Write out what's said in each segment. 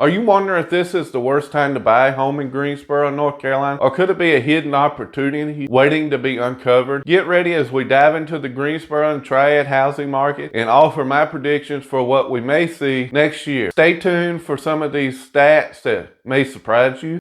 Are you wondering if this is the worst time to buy a home in Greensboro, North Carolina? Or could it be a hidden opportunity waiting to be uncovered? Get ready as we dive into the Greensboro and Triad housing market and offer my predictions for what we may see next year. Stay tuned for some of these stats that may surprise you.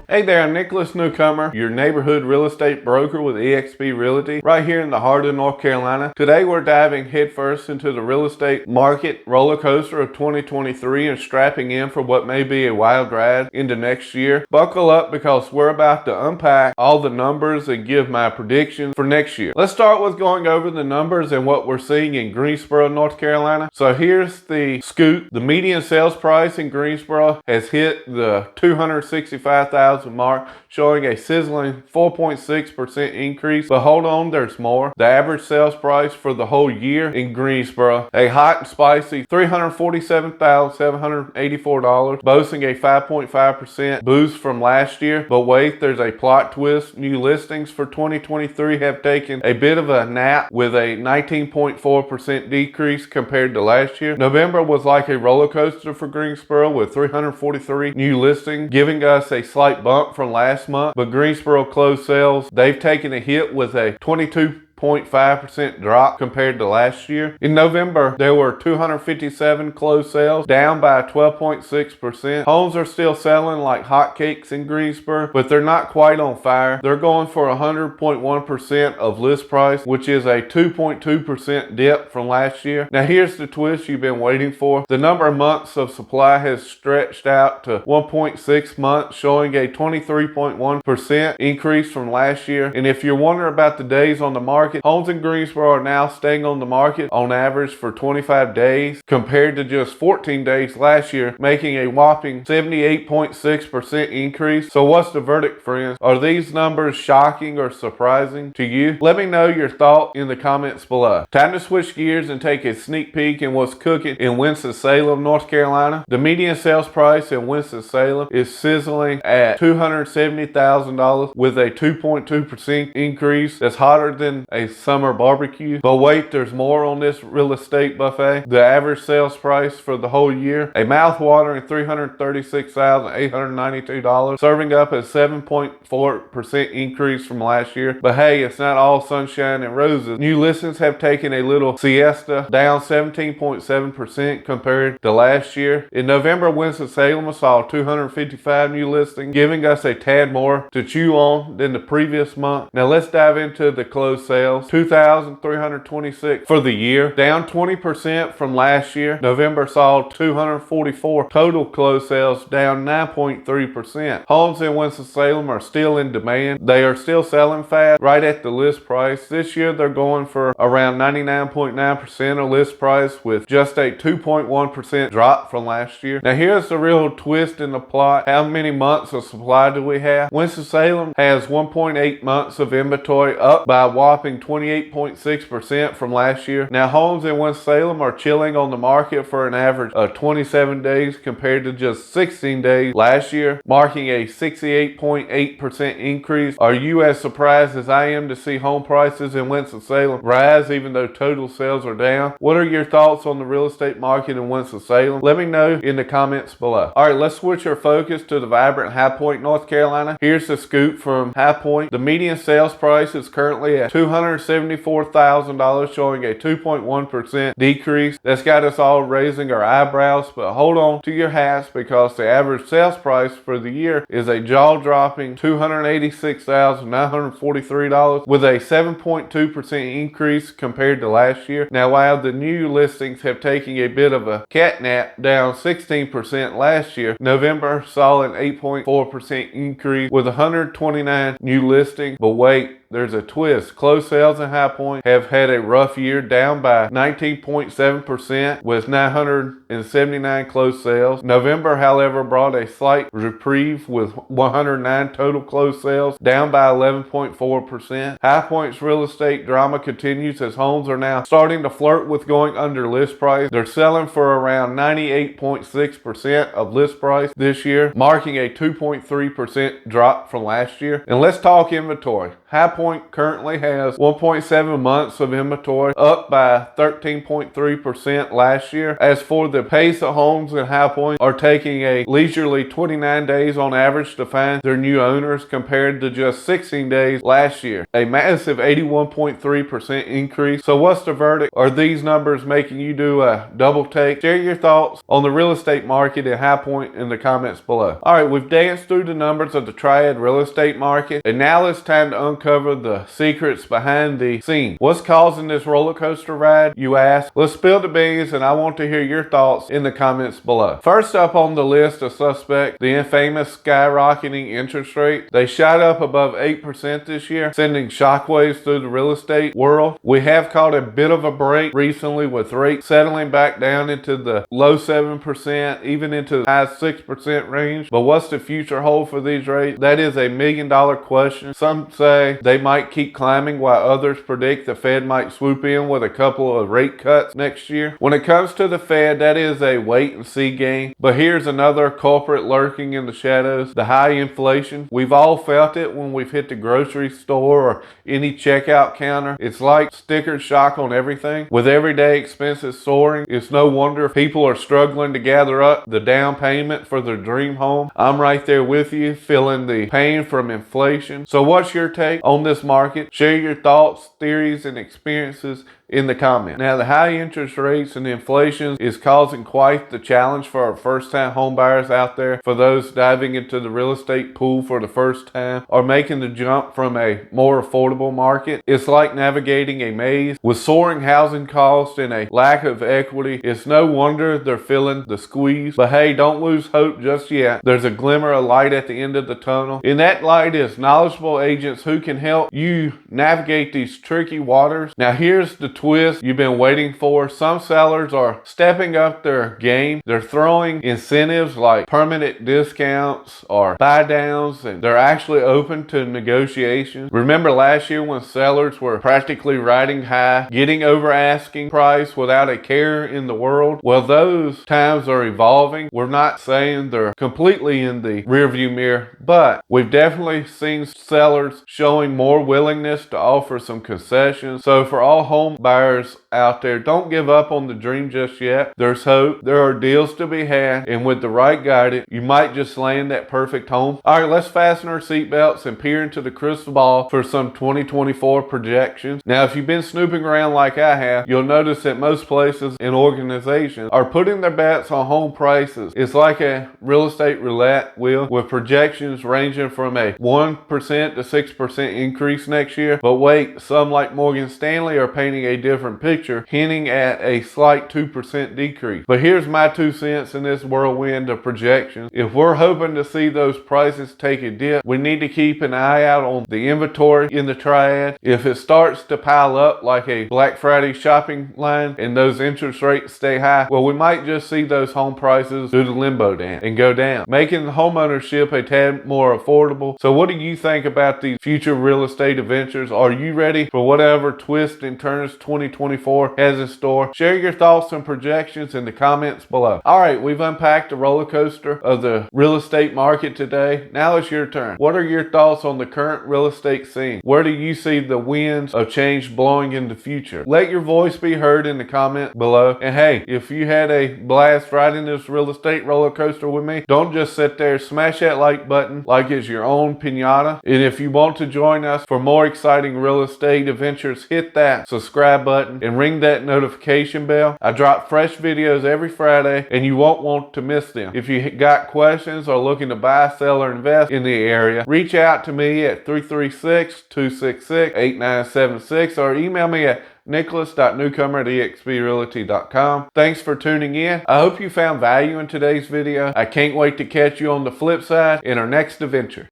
Hey there, I'm Nicholas Newcomer, your neighborhood real estate broker with eXp Realty, right here in the heart of North Carolina. Today we're diving headfirst into the real estate market roller coaster of 2023 and strapping in for what may be a wild ride into next year. Buckle up because we're about to unpack all the numbers and give my predictions for next year. Let's start with going over the numbers and what we're seeing in Greensboro, North Carolina. So here's the scoop. The median sales price in Greensboro has hit the $265,000 mark, showing a sizzling 4.6% increase. But hold on, there's more. The average sales price for the whole year in Greensboro, a hot and spicy $347,784, boasting a 5.5% boost from last year. But wait, there's a plot twist. New listings for 2023 have taken a bit of a nap with a 19.4% decrease compared to last year. November was like a roller coaster for Greensboro with 343 new listings, giving us a slight bump from last month, but Greensboro closed sales, they've taken a hit with a 22.5% drop compared to last year. In November, there were 257 closed sales, down by 12.6%. Homes are still selling like hotcakes in Greensboro, but they're not quite on fire. They're going for 100.1% of list price, which is a 2.2% dip from last year. Now here's the twist you've been waiting for. The number of months of supply has stretched out to 1.6 months, showing a 23.1% increase from last year. And if you're wondering about the days on the market, homes in Greensboro are now staying on the market on average for 25 days compared to just 14 days last year, making a whopping 78.6% increase. So what's the verdict, friends? Are these numbers shocking or surprising to you? Let me know your thought in the comments below. Time to switch gears and take a sneak peek in what's cooking in Winston-Salem, North Carolina. The median sales price in Winston-Salem is sizzling at $270,000 with a 2.2% increase. That's hotter than a summer barbecue. But wait, there's more on this real estate buffet. The average sales price for the whole year, a mouth-watering $336,892, serving up a 7.4% increase from last year. But hey, it's not all sunshine and roses. New listings have taken a little siesta, down 17.7% compared to last year. In November, Winston-Salem saw 255 new listings, giving us a tad more to chew on than the previous month. Now let's dive into the closed sales. 2,326 for the year, down 20% from last year. November saw 244 total closed sales, down 9.3%. Homes in Winston-Salem are still in demand. They are still selling fast, right at the list price. This year they're going for around 99.9% of list price, with just a 2.1% drop from last year. Now here's the real twist in the plot. How many months of supply do we have? Winston-Salem has 1.8 months of inventory, up by a whopping 28.6% from last year. Now homes in Winston-Salem are chilling on the market for an average of 27 days compared to just 16 days last year, marking a 68.8% increase. Are you as surprised as I am to see home prices in Winston-Salem rise even though total sales are down? What are your thoughts on the real estate market in Winston-Salem? Let me know in the comments below. All right, let's switch our focus to the vibrant High Point, North Carolina. Here's the scoop from High Point. The median sales price is currently at $274,000, showing a 2.1% decrease. That's got us all raising our eyebrows, but hold on to your hats because the average sales price for the year is a jaw-dropping $286,943 with a 7.2% increase compared to last year. Now while the new listings have taken a bit of a catnap, down 16% last year, November saw an 8.4% increase with 129 new listings. But wait, there's a twist. Closed sales in High Point have had a rough year, down by 19.7% with 979 closed sales. November, however, brought a slight reprieve with 109 total closed sales, down by 11.4%. High Point's real estate drama continues as homes are now starting to flirt with going under list price. They're selling for around 98.6% of list price this year, marking a 2.3% drop from last year. And let's talk inventory. High Point currently has 1.7 months of inventory, up by 13.3% last year. As for the pace of homes in High Point are taking a leisurely 29 days on average to find their new owners compared to just 16 days last year. A massive 81.3% increase. So what's the verdict? Are these numbers making you do a double take? Share your thoughts on the real estate market in High Point in the comments below. All right, we've danced through the numbers of the Triad real estate market, and now it's time to uncover the secrets behind the scene. What's causing this roller coaster ride, you ask? Let's spill the beans, and I want to hear your thoughts in the comments below. First up on the list of suspects, the infamous skyrocketing interest rate. They shot up above 8% this year, sending shockwaves through the real estate world. We have caught a bit of a break recently with rates settling back down into the low 7%, even into the high 6% range. But what's the future hold for these rates? That is a $1 million question. Some say they might keep climbing, while others predict the Fed might swoop in with a couple of rate cuts next year. When it comes to the Fed, that is a wait and see game. But here's another culprit lurking in the shadows: the high inflation. We've all felt it when we've hit the grocery store or any checkout counter. It's like sticker shock on everything. With everyday expenses soaring, it's no wonder people are struggling to gather up the down payment for their dream home. I'm right there with you, feeling the pain from inflation. So what's your take on this market? Share your thoughts, theories, and experiences in the comments. Now, the high interest rates and inflation is causing quite the challenge for our first-time home buyers out there. For those diving into the real estate pool for the first time or making the jump from a more affordable market, it's like navigating a maze. With soaring housing costs and a lack of equity, it's no wonder they're feeling the squeeze. But hey, don't lose hope just yet. There's a glimmer of light at the end of the tunnel, and that light is knowledgeable agents who can help you navigate these tricky waters. Now, here's the twist you've been waiting for. Some sellers are stepping up their game. They're throwing incentives like permanent discounts or buy downs, and they're actually open to negotiations. Remember last year when sellers were practically riding high, getting over asking price without a care in the world? Well, those times are evolving. We're not saying they're completely in the rearview mirror, but we've definitely seen sellers showing more willingness to offer some concessions. So for all home buyers out there, don't give up on the dream just yet. There's hope. There are deals to be had, and with the right guidance, you might just land that perfect home. All right, let's fasten our seatbelts and peer into the crystal ball for some 2024 projections. Now, if you've been snooping around like I have, you'll notice that most places and organizations are putting their bets on home prices. It's like a real estate roulette wheel with projections ranging from a 1% to 6% increase next year. But wait, some like Morgan Stanley are painting a different picture, hinting at a slight 2% decrease. But here's my 2 cents in this whirlwind of projections. If we're hoping to see those prices take a dip, we need to keep an eye out on the inventory in the Triad. If it starts to pile up like a Black Friday shopping line and those interest rates stay high, well, we might just see those home prices do the limbo dance and go down, making homeownership a tad more affordable. So what do you think about these future real estate adventures? Are you ready for whatever twists and turns 2024 has in store? Share your thoughts and projections in the comments below. All right, we've unpacked the roller coaster of the real estate market today. Now it's your turn. What are your thoughts on the current real estate scene? Where do you see the winds of change blowing in the future? Let your voice be heard in the comment below. And hey, if you had a blast riding this real estate roller coaster with me, don't just sit there. Smash that like button like it's your own piñata. And if you want to join us for more exciting real estate adventures, hit that subscribe button and ring that notification bell. I drop fresh videos every Friday, and you won't want to miss them. If you got questions or looking to buy, sell, or invest in the area, reach out to me at 336-266-8976 or email me at nicholas.newcomer@exprealty.com. Thanks for tuning in. I hope you found value in today's video. I can't wait to catch you on the flip side in our next adventure.